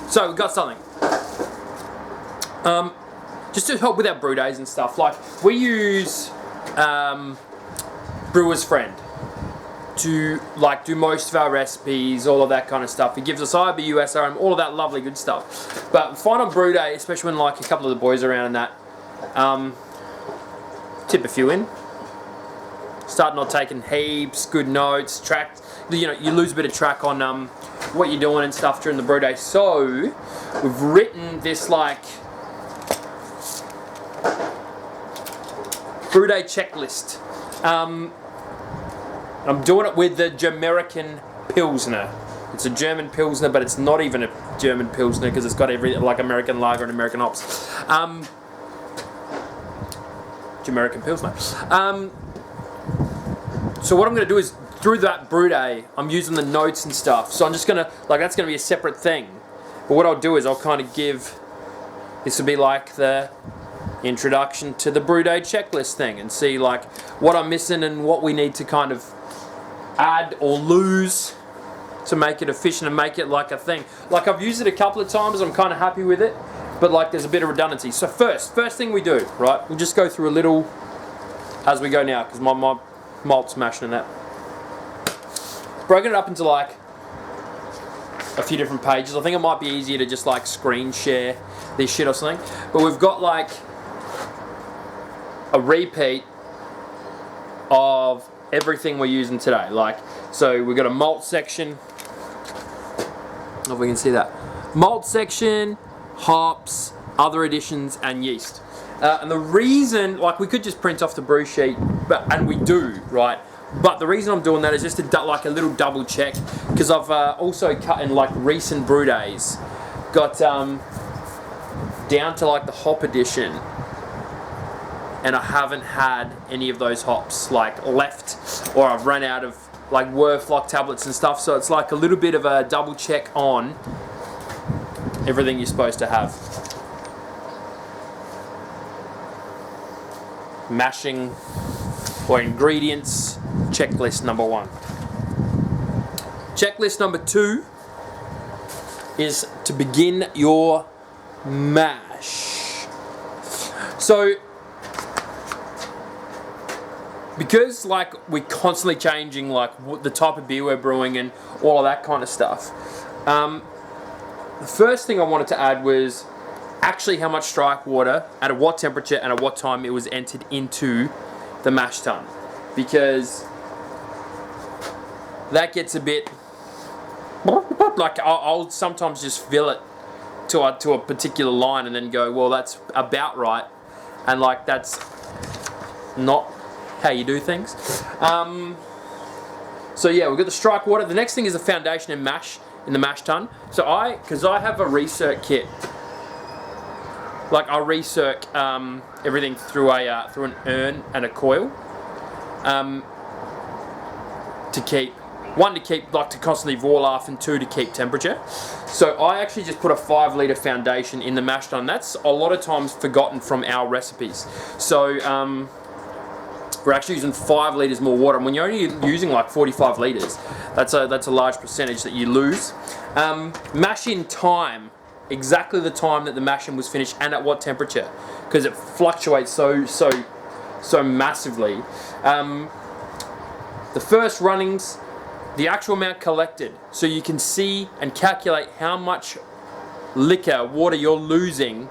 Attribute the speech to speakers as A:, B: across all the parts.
A: So we've got something. Just to help with our brew days and stuff, like we use Brewer's Friend to like do most of our recipes, all of that kind of stuff. He gives us IBU, SRM, all of that lovely good stuff. But find on brew day, especially when like a couple of the boys are around and that, tip a few in. Start not taking heaps, good notes, track. You know, you lose a bit of track on what you're doing and stuff during the brew day. So we've written this like Brew Day Check List. I'm doing it with the Jamaican Pilsner. It's a German Pilsner, but it's not even a German Pilsner because it's got every like American lager and American hops. Jamaican Pilsner. So what I'm going to do is through that brew day, I'm using the notes and stuff. So I'm just going to like that's going to be a separate thing. But what I'll do is I'll kind of give. This will be like the introduction to the Brew Day checklist thing and see like what I'm missing and what we need to kind of add or lose to make it efficient and make it like a thing. Like I've used it a couple of times, I'm kind of happy with it, but like there's a bit of redundancy. So first thing we do, right, we'll just go through a little as we go now because my malt's mashing in that. Broken it up into like a few different pages. I think it might be easier to just like screen share this shit or something. But we've got like a repeat of everything we're using today. Like, so we've got a malt section. I don't know if we can see that. Malt section, hops, other additions, and yeast. And the reason, like we could just print off the brew sheet, and we do, right? But the reason I'm doing that is just to like a little double check, because I've also cut in like recent brew days, got down to like the hop edition, and I haven't had any of those hops like left, or I've run out of like Werflock tablets and stuff. So it's like a little bit of a double check on everything you're supposed to have. Mashing or ingredients, checklist number 1. Checklist number 2 is to begin your mash. So, because like we're constantly changing like the type of beer we're brewing and all of that kind of stuff, the first thing I wanted to add was actually how much strike water, at what temperature and at what time it was entered into the mash tun, because that gets a bit like I'll sometimes just fill it to a particular line and then go, well, that's about right, and like that's not how you do things. So yeah, we've got the strike water. The next thing is the foundation and mash in the mash tun. So because I have a recirc kit, like I'll recirc everything through an urn and a coil, to keep to constantly boil off, and 2 to keep temperature. So I actually just put a 5 litre foundation in the mash tun. That's a lot of times forgotten from our recipes. So we're actually using 5 litres more water, and when you're only using like 45 litres, that's a large percentage that you lose. Mash in time. Exactly the time that the mashing was finished and at what temperature, because it fluctuates so massively. The first runnings, the actual amount collected, so you can see and calculate how much water you're losing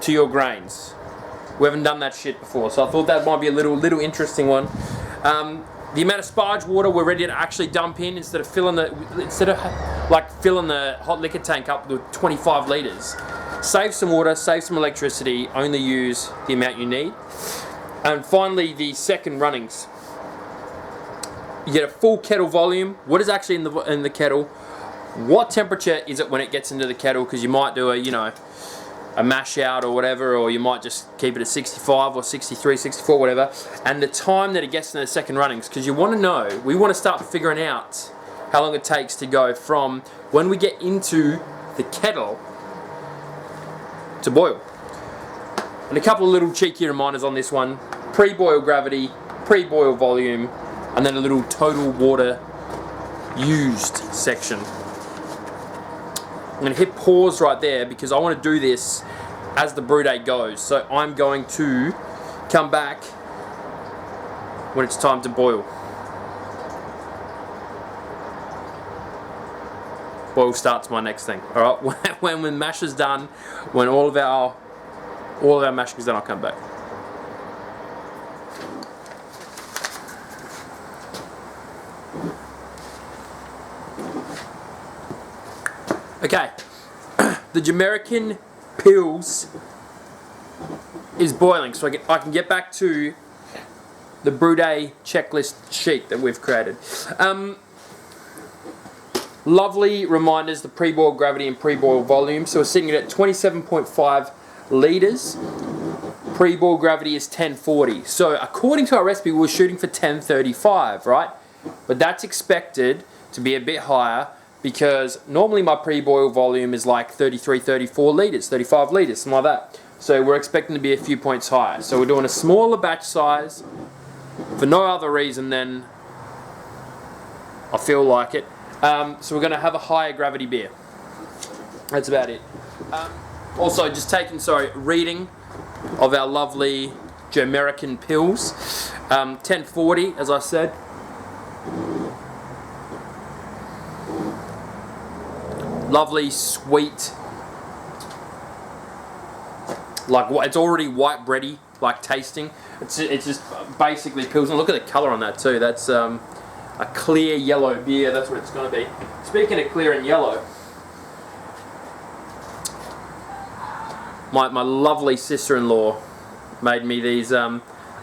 A: to your grains. We haven't done that shit before, so I thought that might be a little interesting one. The amount of sparge water we're ready to actually dump in instead of filling the hot liquor tank up with 25 litres. Save some water, save some electricity, only use the amount you need. And finally, the second runnings. You get a full kettle volume. What is actually in the kettle? What temperature is it when it gets into the kettle? Because you might do a mash out or whatever, or you might just keep it at 65 or 63, 64, whatever, and the time that it gets in the second runnings, because we want to start figuring out how long it takes to go from when we get into the kettle to boil. And a couple of little cheeky reminders on this one: pre-boil gravity, pre-boil volume, and then a little total water used section. I'm going to hit pause right there because I want to do this as the brew day goes. So I'm going to come back when it's time to boil. Boil starts my next thing. All right, when the mash is done, when all of our mashing is done, I'll come back. Okay, the Jamaican pills is boiling, so I can get back to the Brew Day checklist sheet that we've created. Lovely reminders, the pre-boil gravity and pre-boil volume. So we're sitting at 27.5 litres. Pre-boil gravity is 1040. So according to our recipe, we're shooting for 1035, right? But that's expected to be a bit higher because normally my pre-boil volume is like 33, 34 litres, 35 litres, something like that. So we're expecting to be a few points higher. So we're doing a smaller batch size for no other reason than I feel like it. So we're going to have a higher gravity beer. That's about it. Also, just reading of our lovely Jamaican pills. 1040, as I said. Lovely, sweet. Like it's already white bready, like tasting. It's just basically pills. And look at the colour on that too. That's a clear yellow beer. That's what it's going to be. Speaking of clear and yellow, my lovely sister-in-law made me these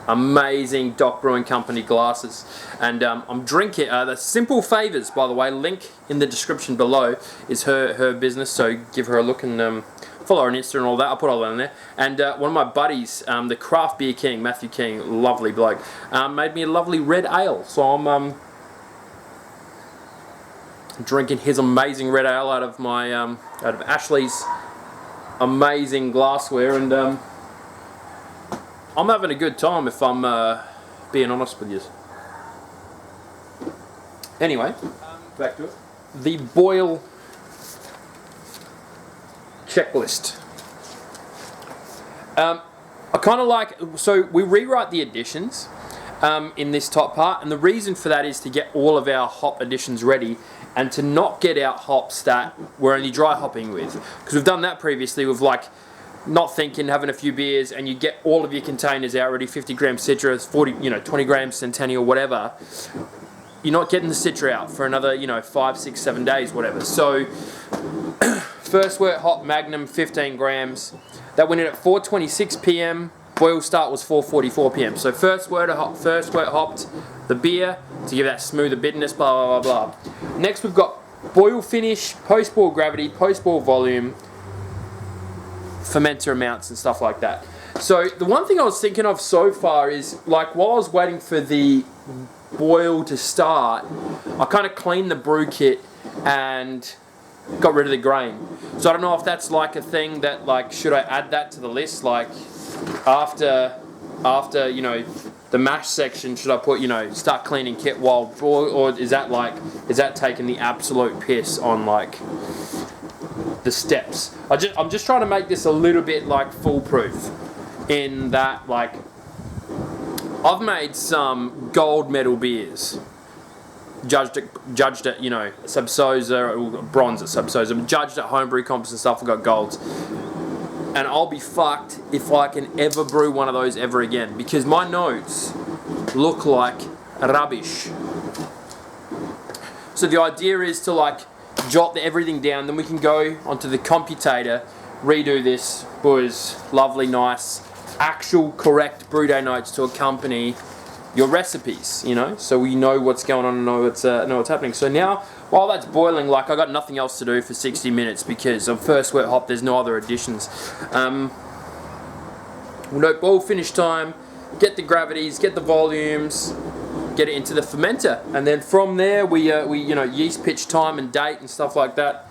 A: amazing Doc Brewing Company glasses, and I'm drinking the simple Favours, by the way. Link in the description below is her business, so give her a look and follow her on Insta and all that. I'll put all that in there. And one of my buddies, the Craft Beer King, Matthew King, lovely bloke, made me a lovely red ale. So I'm drinking his amazing red ale out of my out of Ashley's amazing glassware, and I'm having a good time if I'm being honest with you. Anyway, back to it. The boil checklist. I kind of like, so we rewrite the additions in this top part, and the reason for that is to get all of our hop additions ready and to not get out hops that we're only dry hopping with, because we've done that previously with like not thinking, having a few beers, and you get all of your containers out ready, 50 grams citra, 20 grams centennial, whatever. You're not getting the citra out for another 5, 6, 7 days, whatever. So first wort hop Magnum 15 grams, that went in at 4:26 p.m. Boil start was 4:44 p.m. So first wort hopped the beer to give that smoother bitterness, blah, blah, blah, blah. Next we've got boil finish, post-boil gravity, post-boil volume, fermenter amounts and stuff like that. So the one thing I was thinking of so far is, like, while I was waiting for the boil to start, I kind of cleaned the brew kit and got rid of the grain. So I don't know if that's like a thing that, like, should I add that to the list, like after the mash section, should I put start cleaning kit while boil, or is that taking the absolute piss on like the steps? I'm just trying to make this a little bit like foolproof, in that like I've made some gold medal beers, judged at Subsoza, or bronze at Subsoza, judged at homebrew comps and stuff. I've got golds, and I'll be fucked if I can ever brew one of those ever again, because my notes look like rubbish. So the idea is to like jot everything down, then we can go onto the computator, redo this, boys, lovely, nice, actual correct brew day notes to accompany your recipes, so we know what's going on and know what's happening. So now, while that's boiling, like I got nothing else to do for 60 minutes because of first wort hop, there's no other additions. We'll note boil finish time, get the gravities, get the volumes, get it into the fermenter, and then from there we yeast pitch time and date and stuff like that,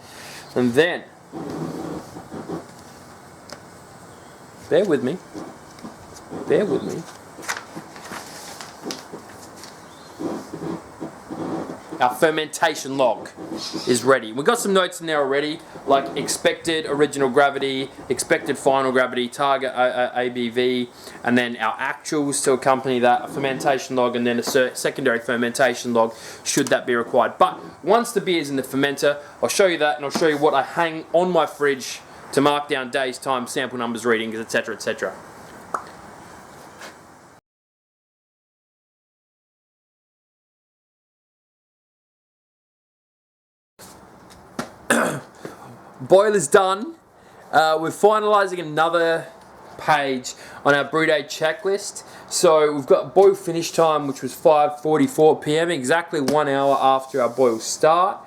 A: and then bear with me. our fermentation log is ready. We've got some notes in there already, like expected original gravity, expected final gravity, target ABV, and then our actuals to accompany that, a fermentation log, and then a secondary fermentation log, should that be required. But once the beer is in the fermenter, I'll show you that, and I'll show you what I hang on my fridge to mark down days, time, sample numbers, readings, etc., etc. Boil is done. We're finalising another page on our Brew Day checklist. So we've got boil finish time, which was 5:44 p.m, exactly 1 hour after our boil start.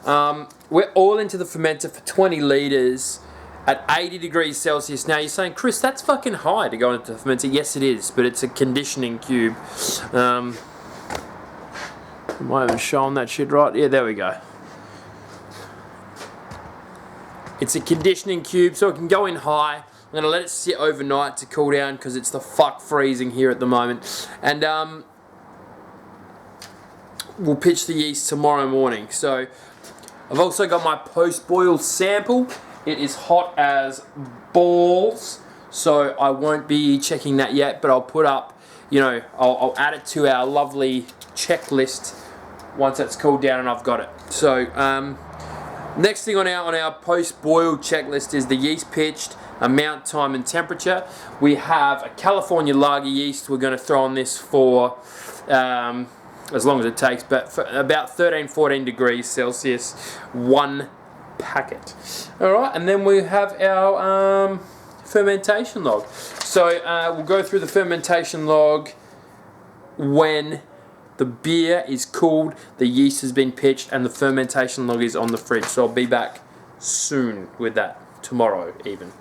A: We're all into the fermenter for 20 litres at 80 degrees Celsius. Now you're saying, Chris, that's fucking high to go into the fermenter. Yes, it is, but it's a conditioning cube. Am I even showing that shit right? Yeah, there we go. It's a conditioning cube, so it can go in high. I'm going to let it sit overnight to cool down because it's the fuck freezing here at the moment. And we'll pitch the yeast tomorrow morning. So I've also got my post-boil sample. It is hot as balls, so I won't be checking that yet, but I'll put up, you know, I'll add it to our lovely checklist once that's cooled down and I've got it. So next thing on our post-boil checklist is the yeast pitched, amount, time and temperature. We have a California lager yeast we're going to throw on this for as long as it takes, but for about 13-14 degrees Celsius, 1 packet. Alright, and then we have our fermentation log. So we'll go through the fermentation log when the beer is cooled, the yeast has been pitched, and the fermentation log is on the fridge. So I'll be back soon with that, tomorrow even.